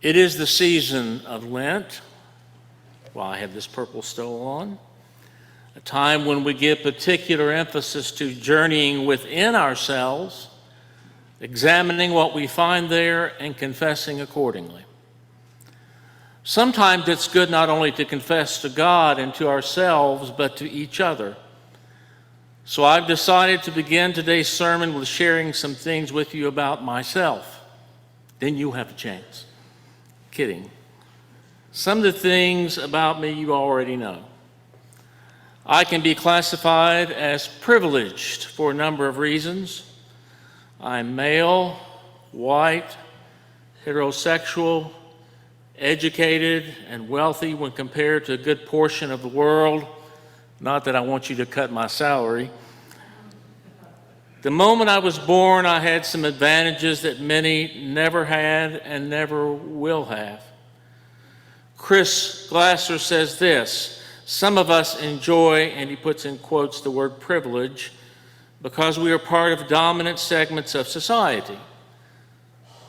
It is the season of Lent. Well, I have this purple stole on. A time when we give particular emphasis to journeying within ourselves, examining what we find there and confessing accordingly. Sometimes it's good not only to confess to God and to ourselves, but to each other. So I've decided to begin today's sermon with sharing some things with you about myself. Then you'll have a chance. Kidding. Some of the things about me you already know. I can be classified as privileged for a number of reasons. I'm male, white, heterosexual, educated, and wealthy when compared to a good portion of the world. Not that I want you to cut my salary. The moment I was born, I had some advantages that many never had and never will have. Chris Glasser says this: some of us enjoy, and he puts in quotes the word privilege, because we are part of dominant segments of society.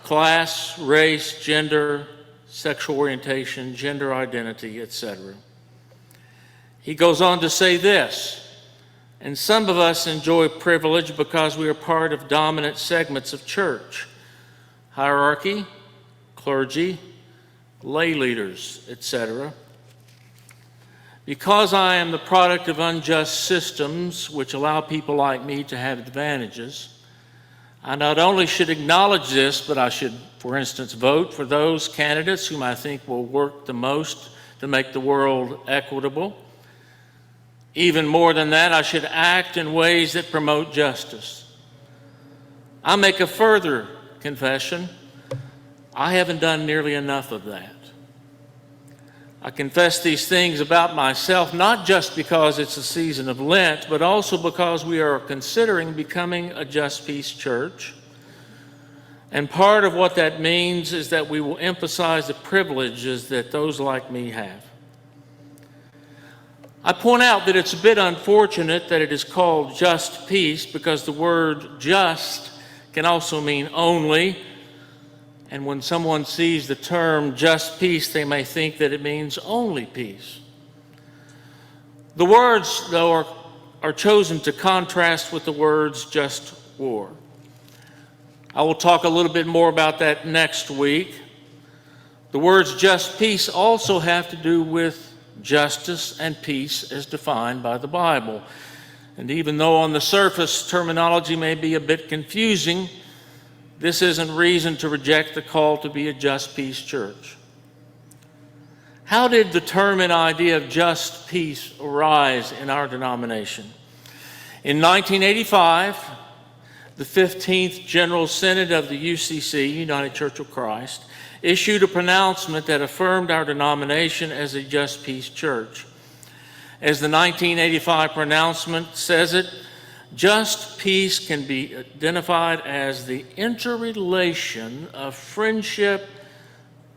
Class, race, gender, sexual orientation, gender identity, etc. He goes on to say this: and some of us enjoy privilege because we are part of dominant segments of church, hierarchy, clergy, lay leaders, etc. Because I am the product of unjust systems which allow people like me to have advantages, I not only should acknowledge this, but I should, for instance, vote for those candidates whom I think will work the most to make the world equitable. Even more than that, I should act in ways that promote justice. I make a further confession: I haven't done nearly enough of that. I confess these things about myself not just because it's a season of Lent, but also because we are considering becoming a Just Peace church. And part of what that means is that we will emphasize the privileges that those like me have. I point out that it's a bit unfortunate that it is called Just Peace, because the word just can also mean only. And when someone sees the term just peace, they may think that it means only peace. The words, though, are chosen to contrast with the words just war. I will talk a little bit more about that next week. The words just peace also have to do with justice and peace as defined by the Bible. And even though on the surface terminology may be a bit confusing, this isn't reason to reject the call to be a Just Peace church. How did the term and idea of just peace arise in our denomination? In 1985, the 15th General Synod of the UCC, United Church of Christ, issued a pronouncement that affirmed our denomination as a Just Peace church. As the 1985 pronouncement says it, just peace can be identified as the interrelation of friendship,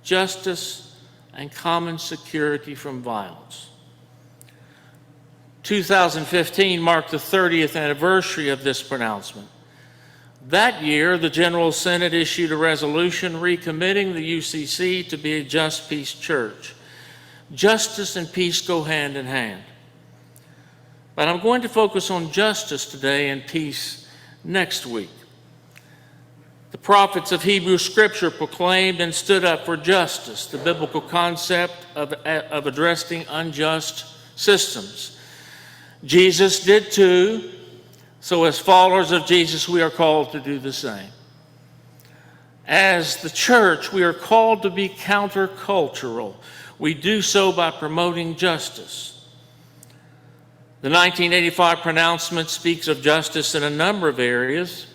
justice, and common security from violence. 2015 marked the 30th anniversary of this pronouncement. That year, the General Synod issued a resolution recommitting the UCC to be a Just Peace church. Justice and peace go hand in hand. But I'm going to focus on justice today and peace next week. The prophets of Hebrew Scripture proclaimed and stood up for justice, the biblical concept of addressing unjust systems. Jesus did too, so as followers of Jesus, we are called to do the same. As the church, we are called to be countercultural. We do so by promoting justice. The 1985 pronouncement speaks of justice in a number of areas.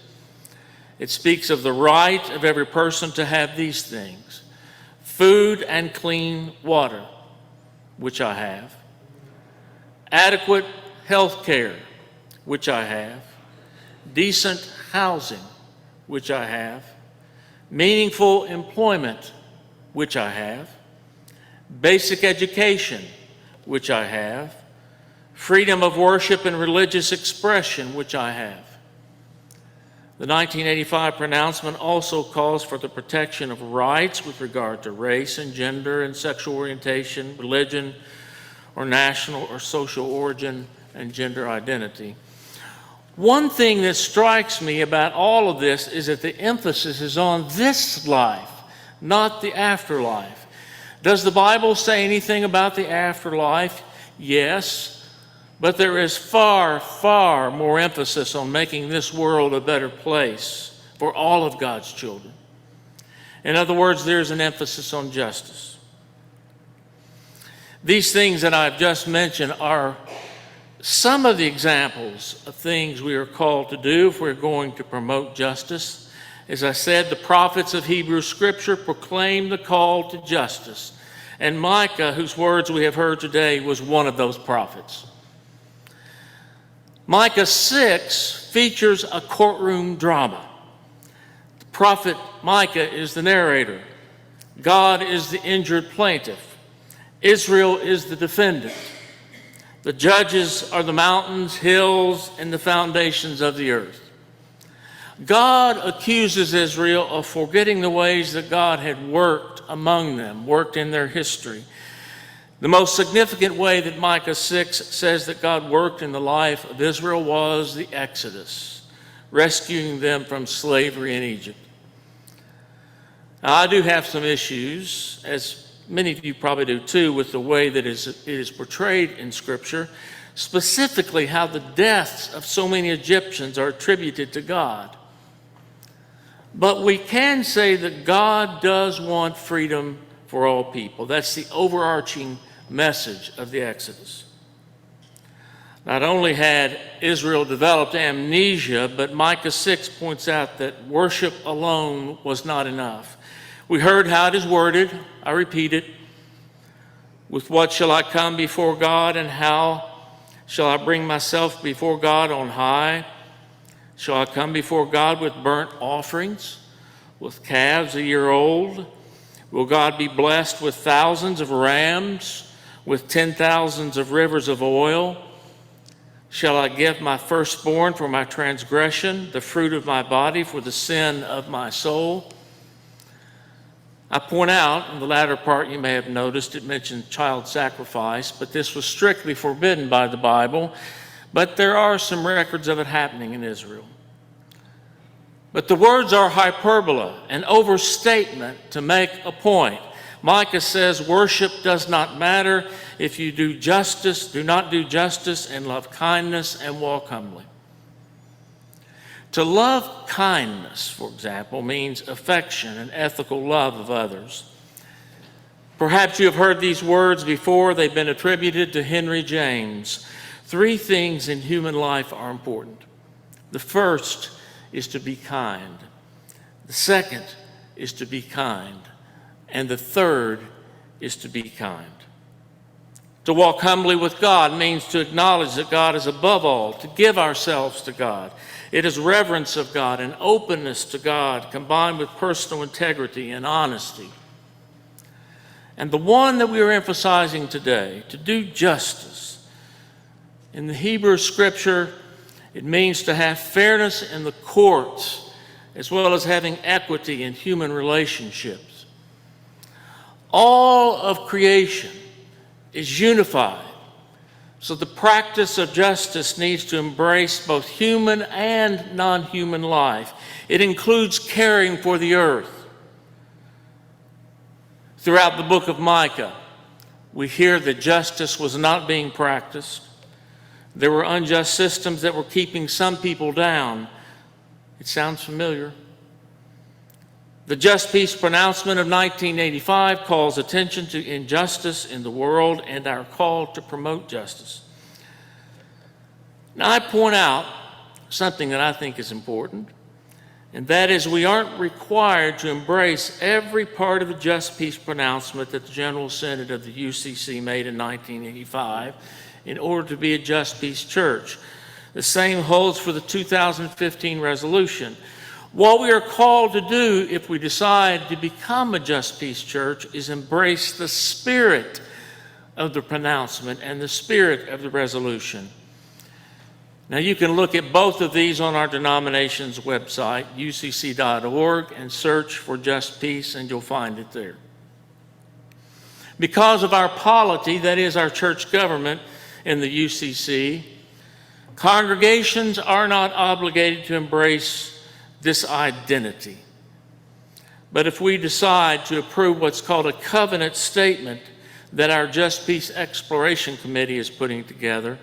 It speaks of the right of every person to have these things: food and clean water, which I have; adequate health care, which I have; decent housing, which I have; meaningful employment, which I have; basic education, which I have; freedom of worship and religious expression, which I have. The 1985 pronouncement also calls for the protection of rights with regard to race and gender and sexual orientation, religion, or national or social origin and gender identity. One thing that strikes me about all of this is that the emphasis is on this life, not the afterlife. Does the Bible say anything about the afterlife? Yes, but there is far, far more emphasis on making this world a better place for all of God's children. In other words, there's an emphasis on justice. These things that I've just mentioned are some of the examples of things we are called to do if we're going to promote justice. As I said, the prophets of Hebrew Scripture proclaim the call to justice. And Micah, whose words we have heard today, was one of those prophets. Micah 6 features a courtroom drama. The prophet Micah is the narrator. God is the injured plaintiff. Israel is the defendant. The judges are the mountains, hills, and the foundations of the earth. God accuses Israel of forgetting the ways that God had worked among them, worked in their history. The most significant way that Micah 6 says that God worked in the life of Israel was the Exodus, rescuing them from slavery in Egypt. Now, I do have some issues, as many of you probably do too, with the way that it is portrayed in Scripture, specifically how the deaths of so many Egyptians are attributed to God. But we can say that God does want freedom for all people. That's the overarching message of the Exodus. Not only had Israel developed amnesia, but Micah 6 points out that worship alone was not enough. We heard how it is worded. I repeat it. With what shall I come before God, and how shall I bring myself before God on high? Shall I come before God with burnt offerings, with calves a year old? Will God be blessed with thousands of rams, with 10,000s of rivers of oil? Shall I give my firstborn for my transgression, the fruit of my body for the sin of my soul? I point out, in the latter part you may have noticed, it mentioned child sacrifice, but this was strictly forbidden by the Bible. But there are some records of it happening in Israel. But the words are hyperbole, an overstatement to make a point. Micah says worship does not matter if you do not do justice and love kindness and walk humbly. To love kindness, for example, means affection and ethical love of others. Perhaps you have heard these words before. They've been attributed to Henry James. 3 things in human life are important. The first is to be kind. The second is to be kind. And the third is to be kind. To walk humbly with God means to acknowledge that God is above all, to give ourselves to God. It is reverence of God and openness to God combined with personal integrity and honesty. And the one that we are emphasizing today, to do justice, in the Hebrew Scripture, it means to have fairness in the courts as well as having equity in human relationships. All of creation is unified. So the practice of justice needs to embrace both human and non-human life. It includes caring for the earth. Throughout the book of Micah, we hear that justice was not being practiced. There were unjust systems that were keeping some people down. It sounds familiar. The Just Peace pronouncement of 1985 calls attention to injustice in the world and our call to promote justice. Now, I point out something that I think is important, and that is we aren't required to embrace every part of the Just Peace pronouncement that the General Synod of the UCC made in 1985 in order to be a Just Peace church. The same holds for the 2015 resolution. What we are called to do if we decide to become a Just Peace church is embrace the spirit of the pronouncement and the spirit of the resolution. Now, you can look at both of these on our denomination's website, ucc.org, and search for Just Peace, and you'll find it there. Because of our polity, that is our church government in the UCC, congregations are not obligated to embrace this identity. But if we decide to approve what's called a covenant statement that our Just Peace Exploration Committee is putting together,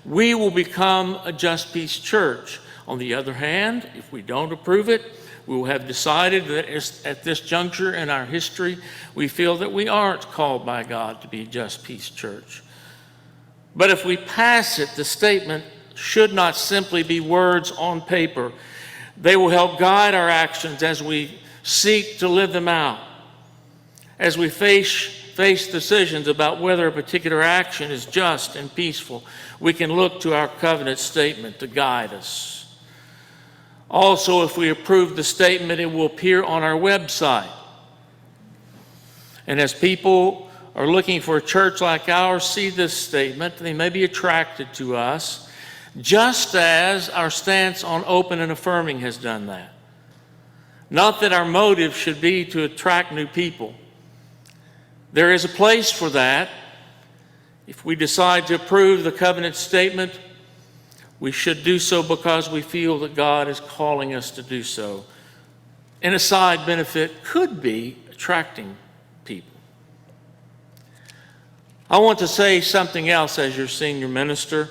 we will become a Just Peace church. On the other hand, if we don't approve it, we will have decided that at this juncture in our history, we feel that we aren't called by God to be a Just Peace church. But if we pass it, the statement should not simply be words on paper. They will help guide our actions as we seek to live them out. As we face decisions about whether a particular action is just and peaceful, we can look to our covenant statement to guide us. Also, if we approve the statement, it will appear on our website. And as people are looking for a church like ours see this statement, they may be attracted to us, just as our stance on open and affirming has done that. Not that our motive should be to attract new people. There is a place for that. If we decide to approve the covenant statement, we should do so because we feel that God is calling us to do so. And a side benefit could be attracting people. I want to say something else as your senior minister.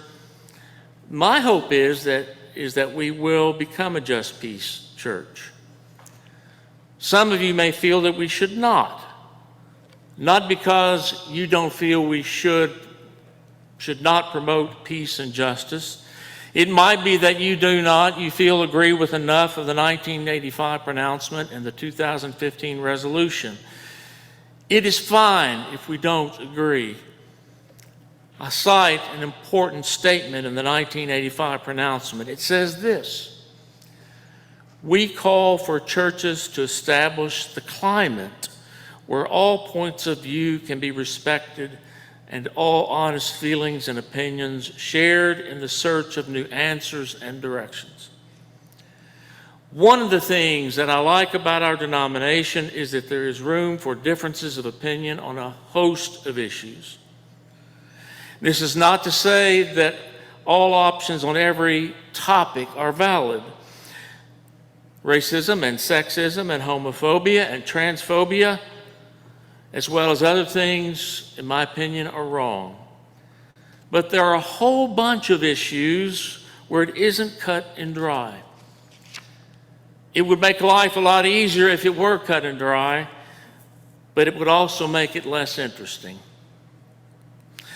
My hope is that we will become a Just Peace church. Some of you may feel that we should not because you don't feel we should not promote peace and justice. It might be that you feel agree with enough of the 1985 pronouncement and the 2015 resolution. It is fine if we don't agree. I cite an important statement in the 1985 pronouncement. It says this: we call for churches to establish the climate where all points of view can be respected and all honest feelings and opinions shared in the search of new answers and directions. One of the things that I like about our denomination is that there is room for differences of opinion on a host of issues. This is not to say that all options on every topic are valid. Racism and sexism and homophobia and transphobia, as well as other things, in my opinion, are wrong. But there are a whole bunch of issues where it isn't cut and dry. It would make life a lot easier if it were cut and dry, but it would also make it less interesting.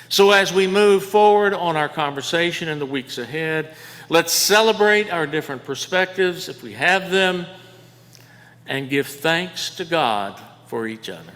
So as we move forward on our conversation in the weeks ahead, let's celebrate our different perspectives, if we have them, and give thanks to God for each other.